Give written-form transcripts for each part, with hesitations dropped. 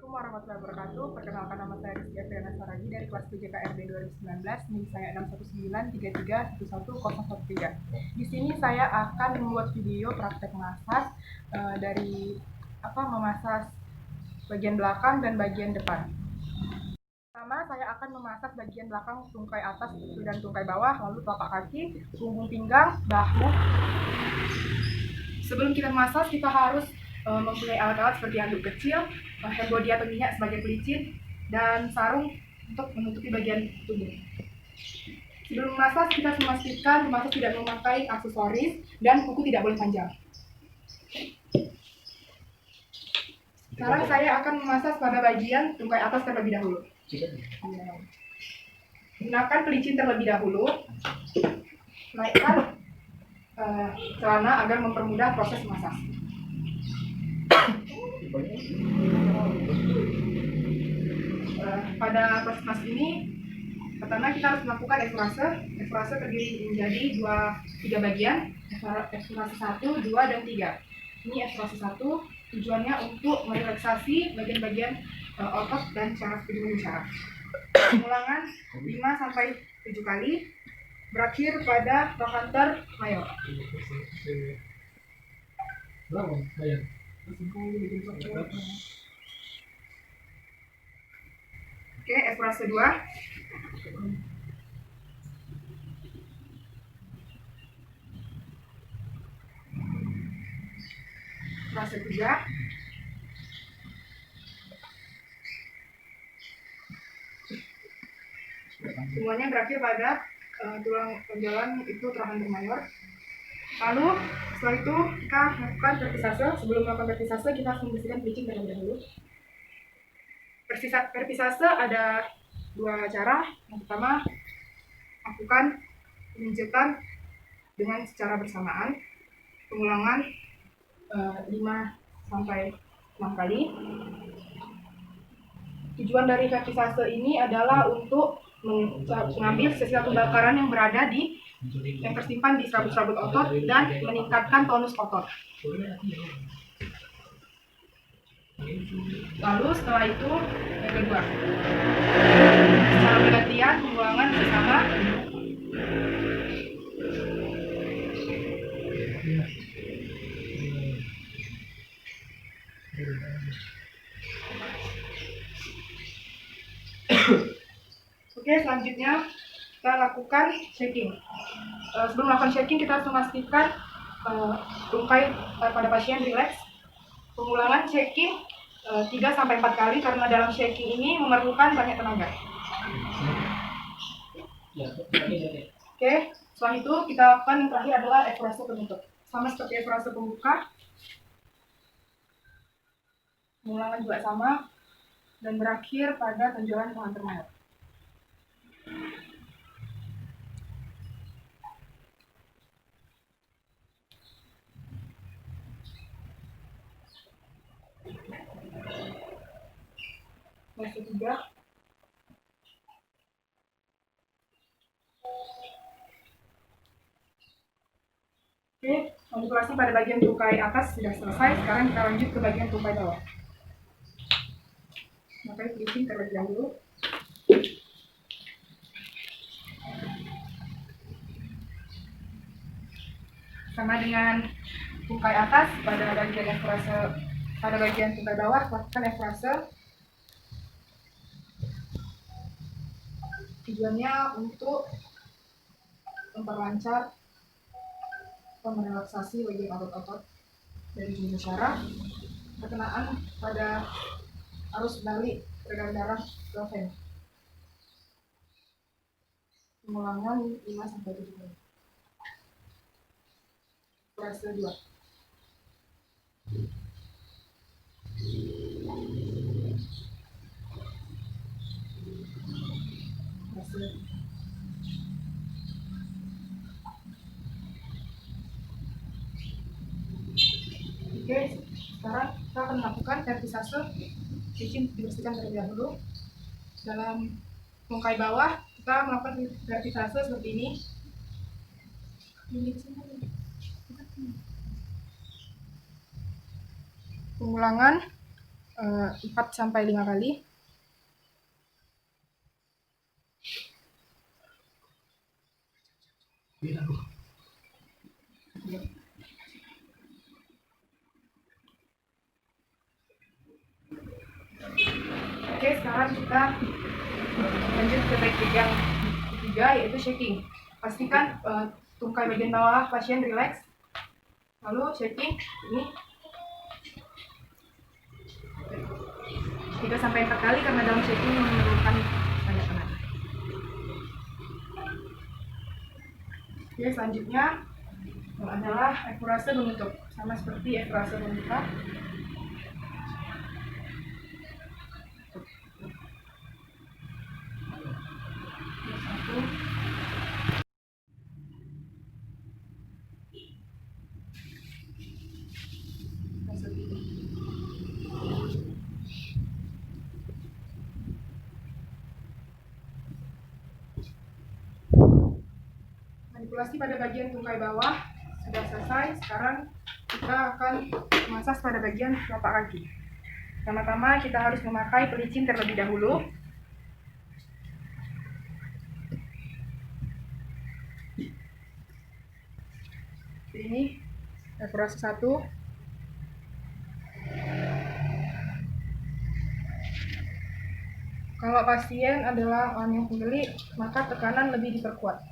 Assalamualaikum warahmatullahi wabarakatuh. Perkenalkan, nama saya Rizky Afriana Saragi dari kelas 3 KRD 2019. NIM saya 61933111013. Di sini saya akan membuat video praktek mengasas dari memasas bagian belakang dan bagian depan. Pertama, saya akan memasak bagian belakang tungkai atas dan tungkai bawah, lalu telapak kaki, punggung pinggang, bahu. Sebelum kita massage, kita harus mempunyai alat-alat seperti handuk kecil, hand body atau minyak sebagai pelicin, dan sarung untuk menutupi bagian tubuh. Sebelum massage, kita memastikan massage tidak memakai aksesoris dan kuku tidak boleh panjang. Sekarang saya akan memassage pada bagian tungkai atas terlebih dahulu. Gunakan pelicin terlebih dahulu. Naikkan celana agar mempermudah proses massage. Pada proses ini, pertama kita harus melakukan efrase. Efrase terdiri menjadi tiga bagian, efrase 1, 2, dan 3. Ini efrase 1, tujuannya untuk merelaksasi bagian-bagian otot dan syaraf tubuh syaraf. Pengulangan 5-7 kali, berakhir pada trochanter mayor. Oke, efrase 2. Efrase 3. Semuanya berakhir pada tulang penjalan itu trochanter mayor. Lalu setelah itu kita lakukan perpisase. Sebelum melakukan perpisase, kita harus membersihkan pelicin terlebih dahulu. Perpisase ada dua cara. Yang pertama, lakukan pemijatan dengan secara bersamaan. Pengulangan 5-6 kali. Tujuan dari perpisase ini adalah untuk mengambil sisa pembakaran yang berada yang tersimpan di serabut-serabut otot dan meningkatkan tonus otot. Lalu setelah itu yang kedua, secara bergantian pengulangan bersama. Oke, selanjutnya kita lakukan shaking. Sebelum melakukan shaking, kita harus memastikan tungkai pada pasien rileks. Pengulangan shaking 3-4 kali karena dalam shaking ini memerlukan banyak tenaga. Oke, setelah itu kita lakukan yang terakhir adalah efrase penutup. Sama seperti efrase pembuka, pengulangan juga sama dan berakhir pada tonjolan trochanter mayor. Fase 3. Oke, manipulasi pada bagian tungkai atas sudah selesai. Sekarang kita lanjut ke bagian tungkai bawah. Pakai pelicin terlebih dahulu. Sama dengan tungkai atas, pada bagian tungkai bawah lakukan efrase. Tujuannya untuk memperlancar atau merelaksasi bagian otot-otot dari tubuh syaraf, berkenaan pada arus balik peredaran darah ke vein. Pengulangan 5-7 kali. Fase 2. Oke, sekarang kita akan melakukan perpisase. Pelicin dibersihkan terlebih dahulu. Dalam tungkai bawah kita melakukan perpisase seperti ini. Pengulangan 4 sampai 5 kali. Oke, sekarang kita lanjut ke teknik yang ketiga, yaitu shaking. Pastikan tungkai bagian bawah pasien rileks. Lalu shaking ini 3 sampai 4 kali karena dalam shaking menurunkan banyak tenaga. Oke, selanjutnya adalah akurase menutup, sama seperti akurase membuka. Manipulasi pada bagian tungkai bawah sudah selesai. Sekarang kita akan masas pada bagian telapak kaki. Pertama-tama kita harus memakai pelicin terlebih dahulu. Ini akurase 1. Kalau pasien adalah orang yang pembeli, maka tekanan lebih diperkuat.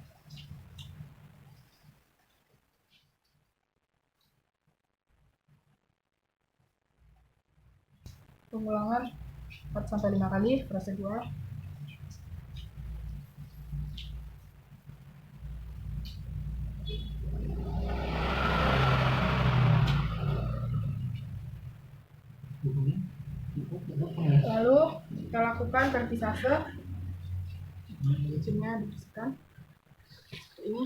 Pengulangan 4 sampai 5 kali, akurase 2. Lalu kita lakukan vertisase. Ujungnya dibersihkan seperti ini.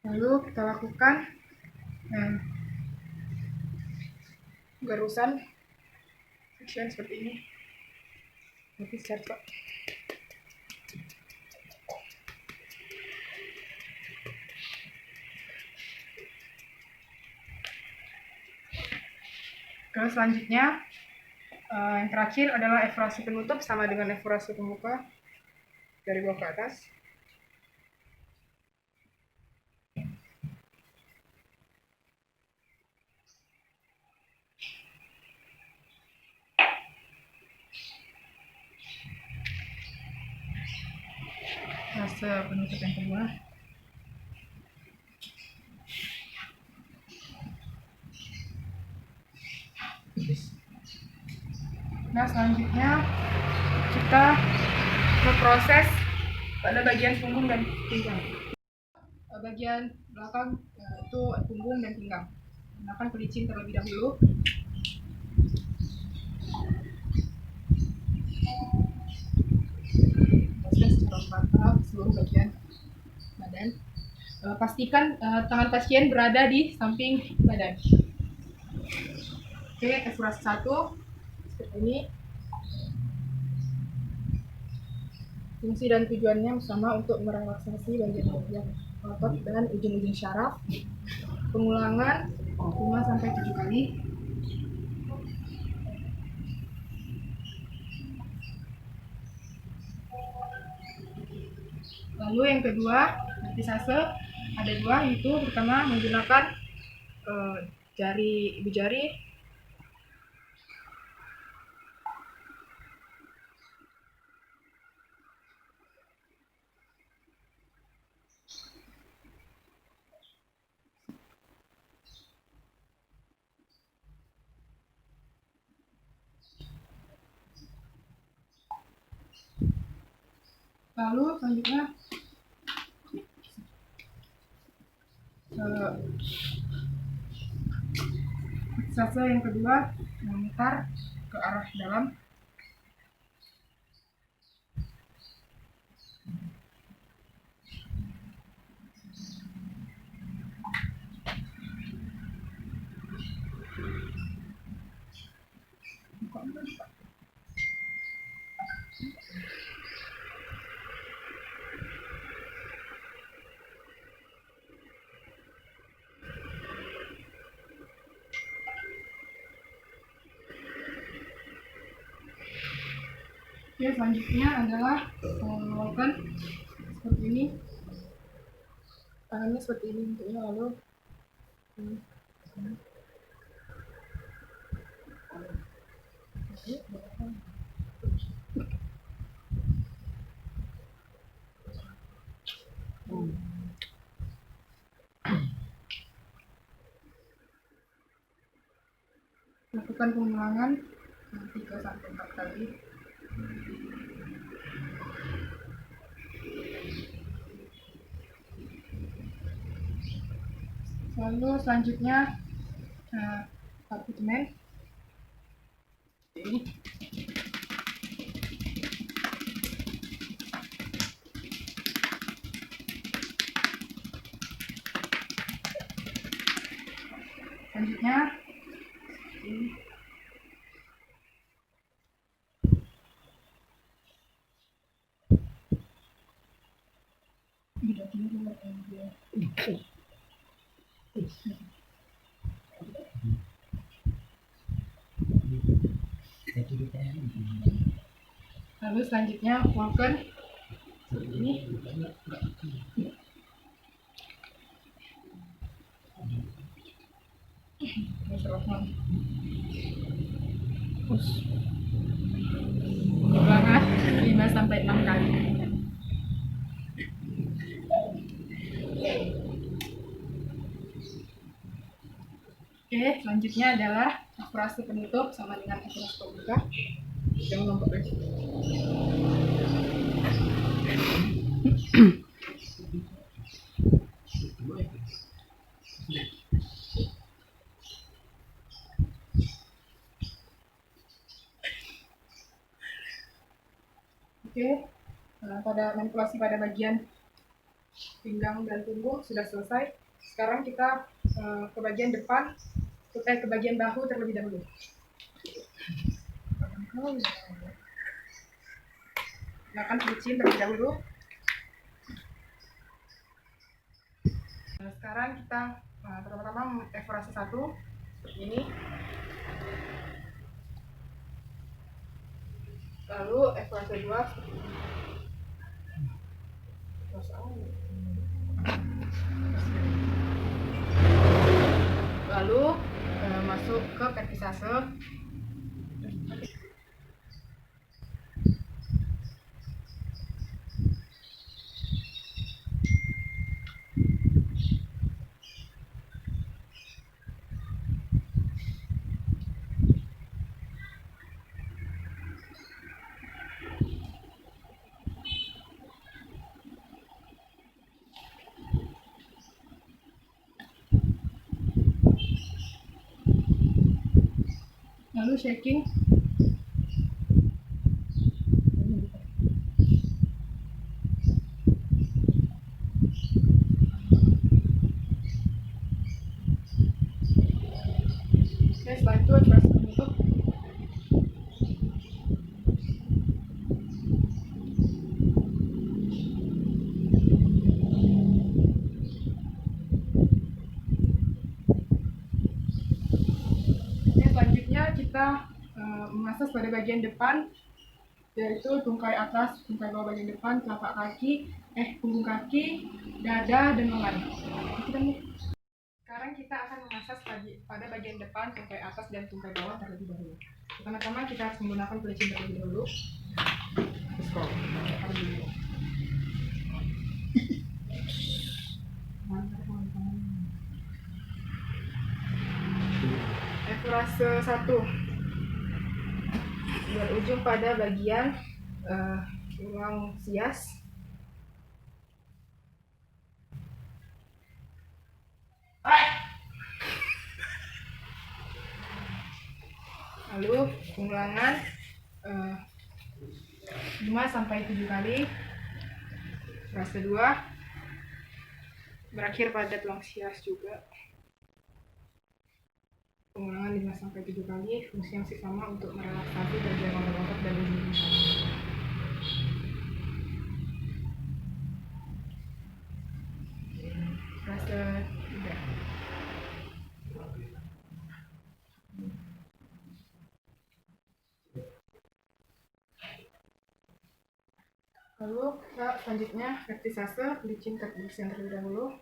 Lalu kita lakukan garusan section seperti ini. Tapi cepat. Terus selanjutnya yang terakhir adalah evaluasi penutup, sama dengan evaluasi pembuka dari bawah ke atas. Fase penutup yang kedua. Nah, selanjutnya kita memproses pada bagian punggung dan pinggang. Bagian belakang itu punggung dan pinggang. Gunakan pelicin terlebih dahulu. Proses secara merata seluruh bagian badan. Pastikan tangan pasien berada di samping badan. Oke, akurase 1 seperti ini. Fungsi dan tujuannya sama untuk merelaksasi bagian-bagian otot dan ujung-ujung syaraf. Pengulangan 5 sampai 7 kali. Lalu yang kedua, vertisase ada 2, yaitu pertama menggunakan ibu jari. Lalu selanjutnya vertisase yang kedua memutar ke arah dalam. Oke, selanjutnya adalah melakukan seperti ini, tangannya seperti ini bentuknya, lalu lakukan pengulangan 3-4 kali. Lalu selanjutnya abdomen ini. Selanjutnya ini. Lalu selanjutnya walker ini. Ulangan 5-6 kali. Oke, selanjutnya adalah aspirasi penutup sama dengan aspirasi pembuka. Jangan lompat lagi. Oke, pada manipulasi pada bagian pinggang dan punggung sudah selesai. Sekarang kita ke bagian depan, ke bagian bahu terlebih dahulu. Gunakan pelicin terlebih dahulu. Sekarang kita pertama-tama evaluasi 1 seperti ini. Lalu evaluasi 2 seperti ini. Lalu masuk ke perpisase. Lalu shaking. Oke, setelah itu evaluasi penutup. Oke, selanjutnya kita memasas pada bagian depan, yaitu tungkai atas, tungkai bawah bagian depan, telapak kaki, punggung kaki, dada, dan lengan. Sekarang kita akan memasas pada bagian depan, tungkai atas, dan tungkai bawah terlebih dahulu. Pertama-tama kita harus menggunakan pelicin terlebih dahulu. Evaluasi 1 berujung pada bagian tulang sias. Lalu pengulangan 5-7 kali. Fase 2 berakhir pada tulang sias juga. Pengulangan 5-7 kali, fungsi yang sama untuk merelaksasi bagian otot dan ujung. Fase 3. Lalu selanjutnya vertisase, licin yang terlebih dahulu.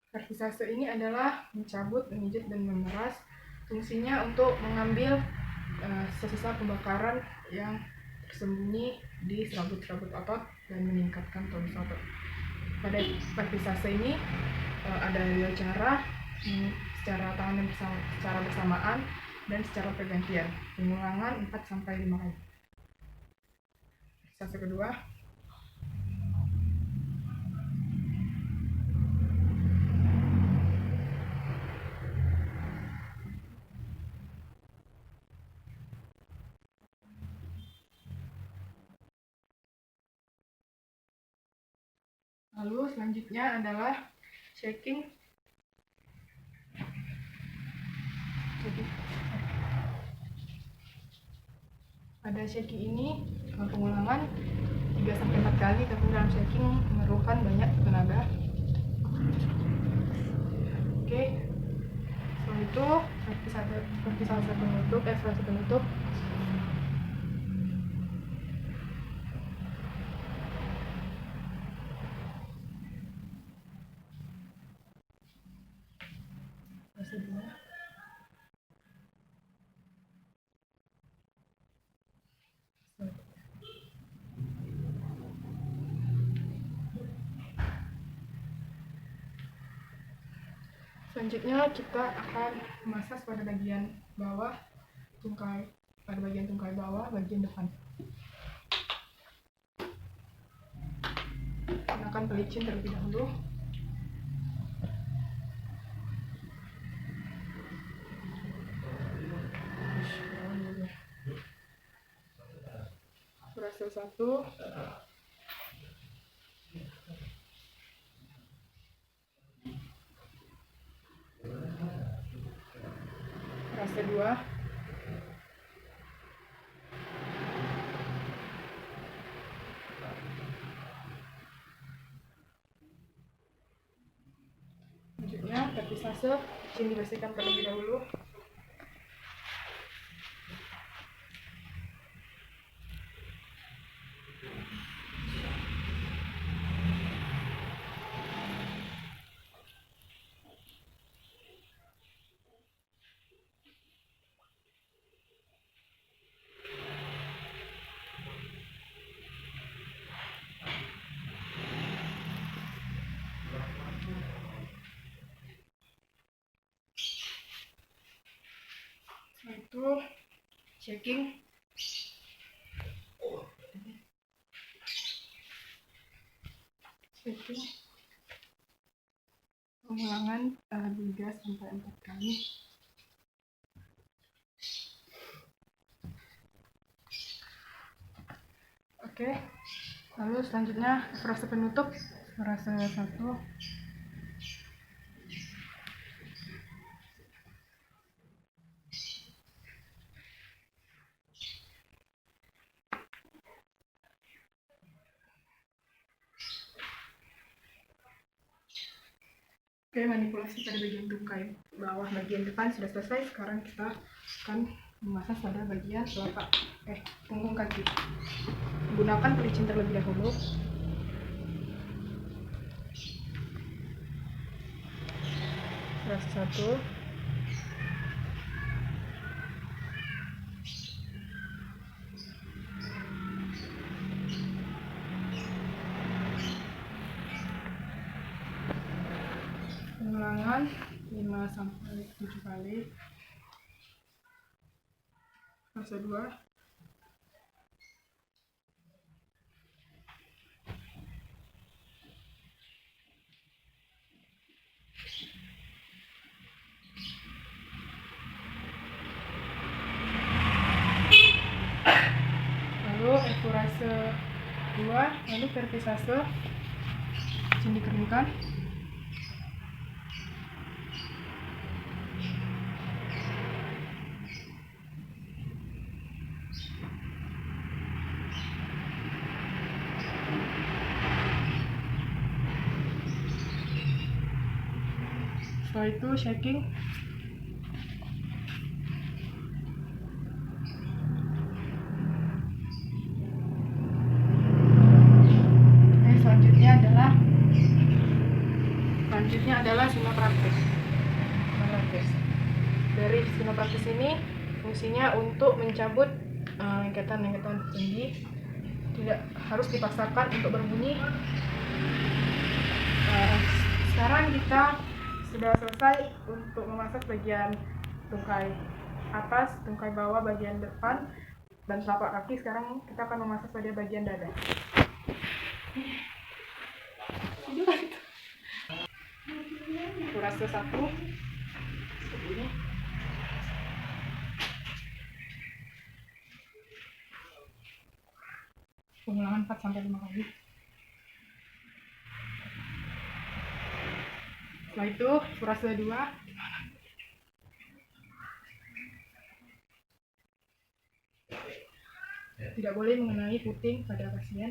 Vertisase ini adalah mencabut, memijit, dan memeras. Fungsinya untuk mengambil sisa pembakaran yang tersembunyi di serabut-serabut otot dan meningkatkan tonus otot. Pada vertisase ini ada dua cara, secara tangan secara bersamaan dan secara pergantian, pengulangan 4-5 kali. Vertisase kedua. Lalu selanjutnya adalah shaking. Pada shaking ini pengulangan 3-4 kali, tapi dalam shaking memerlukan banyak tenaga. Oke, setelah itu vertisase penutup. Selanjutnya kita akan memasas pada bagian bawah tungkai, bagian depan. Gunakan pelicin terlebih dahulu. Frase 1. Frase 2. Selanjutnya vertisase, licin dibersihkan terlebih dahulu. Setelah itu shaking. Pengulangan 3-4 kali. Oke, lalu selanjutnya frase penutup. Frase 1. Oke, manipulasi pada bagian tungkai bawah bagian depan sudah selesai. Sekarang kita akan memasas pada bagian telapak punggung kaki. Gunakan pelicin terlebih dahulu. Frase 1. Pengulangan 5-7 kali. Frase 2. Lalu frase 2, lalu vertisase, licin dikeringkan. Setelah itu shaking. Selanjutnya adalah sinopraktis. Dari sinopraktis ini fungsinya untuk mencabut lengketan-lengketan tinggi, tidak harus dipaksakan untuk berbunyi. Sekarang kita sudah selesai untuk memasak bagian tungkai atas, tungkai bawah, bagian depan, dan telapak kaki. Sekarang kita akan memasak pada bagian dada. Furase 1 seperti ini. Pengulangan 4-5 kali. Setelah itu furase 2. Tidak boleh mengenai puting pada pasien.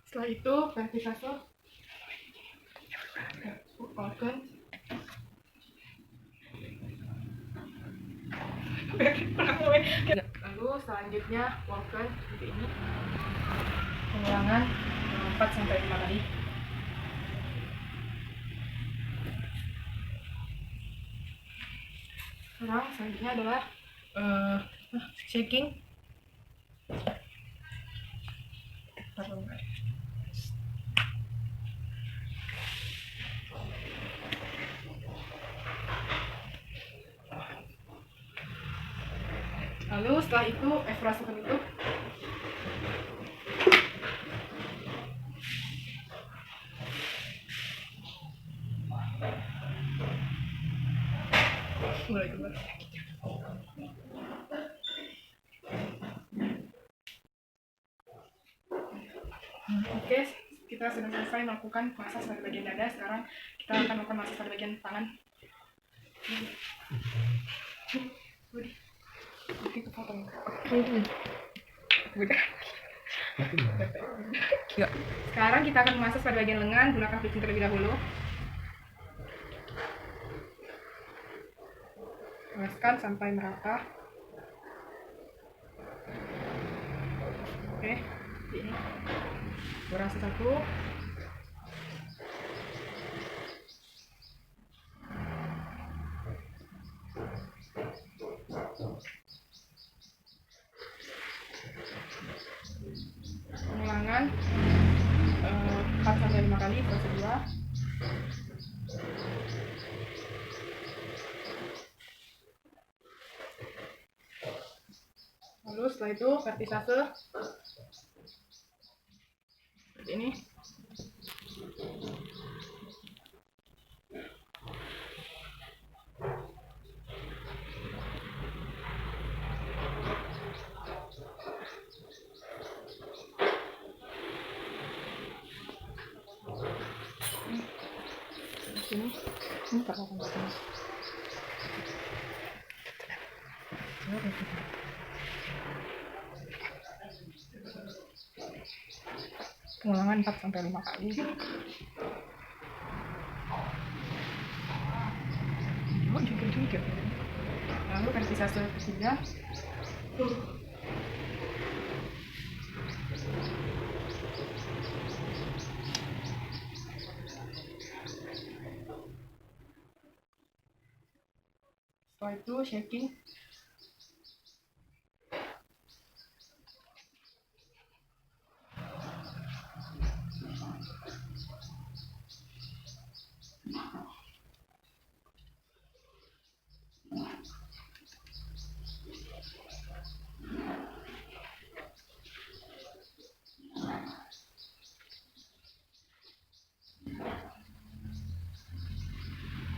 Setelah itu vertisase, organ, lalu selanjutnya organ seperti ini, pengulangan 4-5 kali. Sekarang selanjutnya adalah shaking. Lalu setelah itu efrase penutup. Mulai keluar. Oke, kita sudah selesai melakukan massage pada bagian dada. Sekarang kita akan melakukan massage pada bagian tangan. Sekarang kita akan massage pada bagian lengan. Gunakan fixing terlebih dahulu. Oleskan sampai merata. Oke, ini furase 1. Pengulangan 4-5 kali, furase 2. Lalu setelah itu vertisase seperti ini. Ini pengulangan 4-5 kali. Juga. Lalu vertisase ketiga. Setelah itu shaking.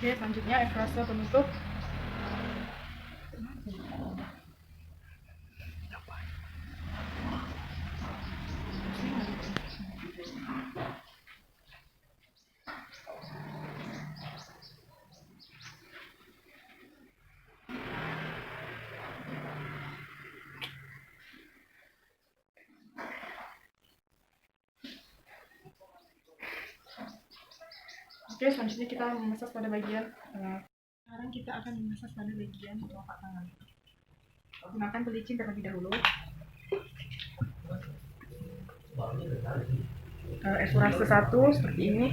Oke, selanjutnya efrase penutup. Oke, selanjutnya kita memasas pada bagian sekarang kita akan memasas pada bagian telapak tangan. Gunakan pelicin terlebih dahulu. Esfurase 1 seperti ini.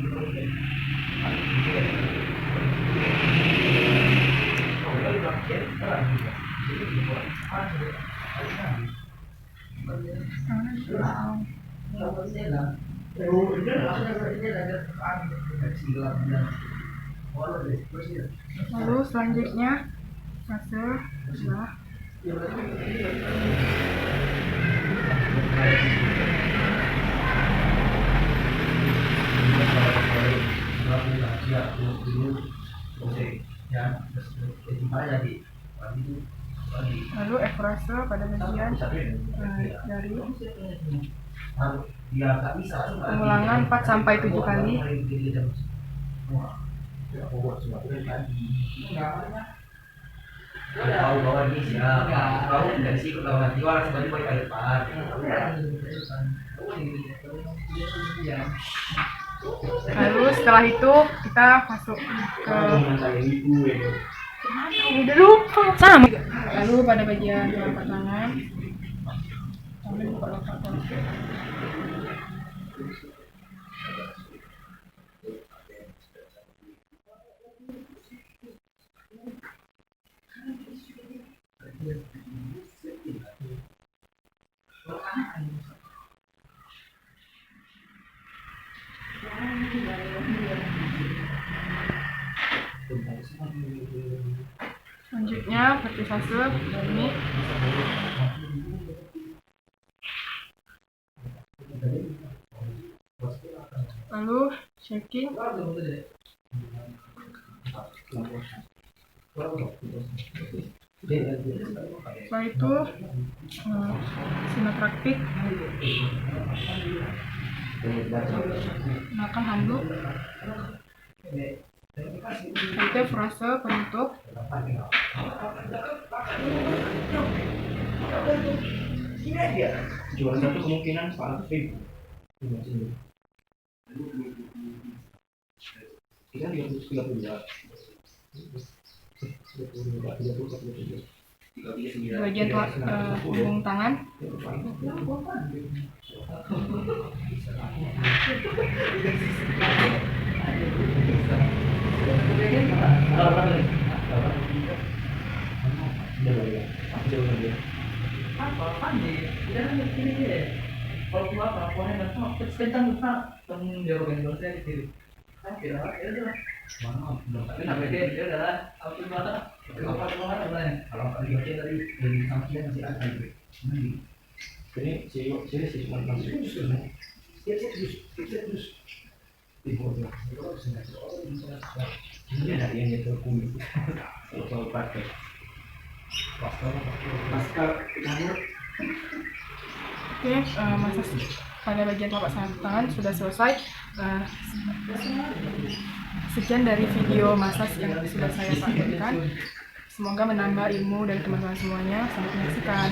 Lalu selanjutnya fase 2. Lalu esfurase pada bagian dari pengulangan 4-7 kali. Lalu setelah itu kita masuk ke udah lupa sama. Lalu pada bagian telapak tangan selanjutnya vertisase ini. Lalu shaking. Setelah itu sinotraktik, gunakan handuk. Itu frase penutup. Juara 1 kemungkinan soal fit. Kita 32. Bagian punggung tangan. Oke, masas pada bagian telapak tangan sudah selesai. Sekian dari video masas yang sudah saya sampaikan. Semoga menambah ilmu dari teman-teman semuanya. Selamat menyaksikan.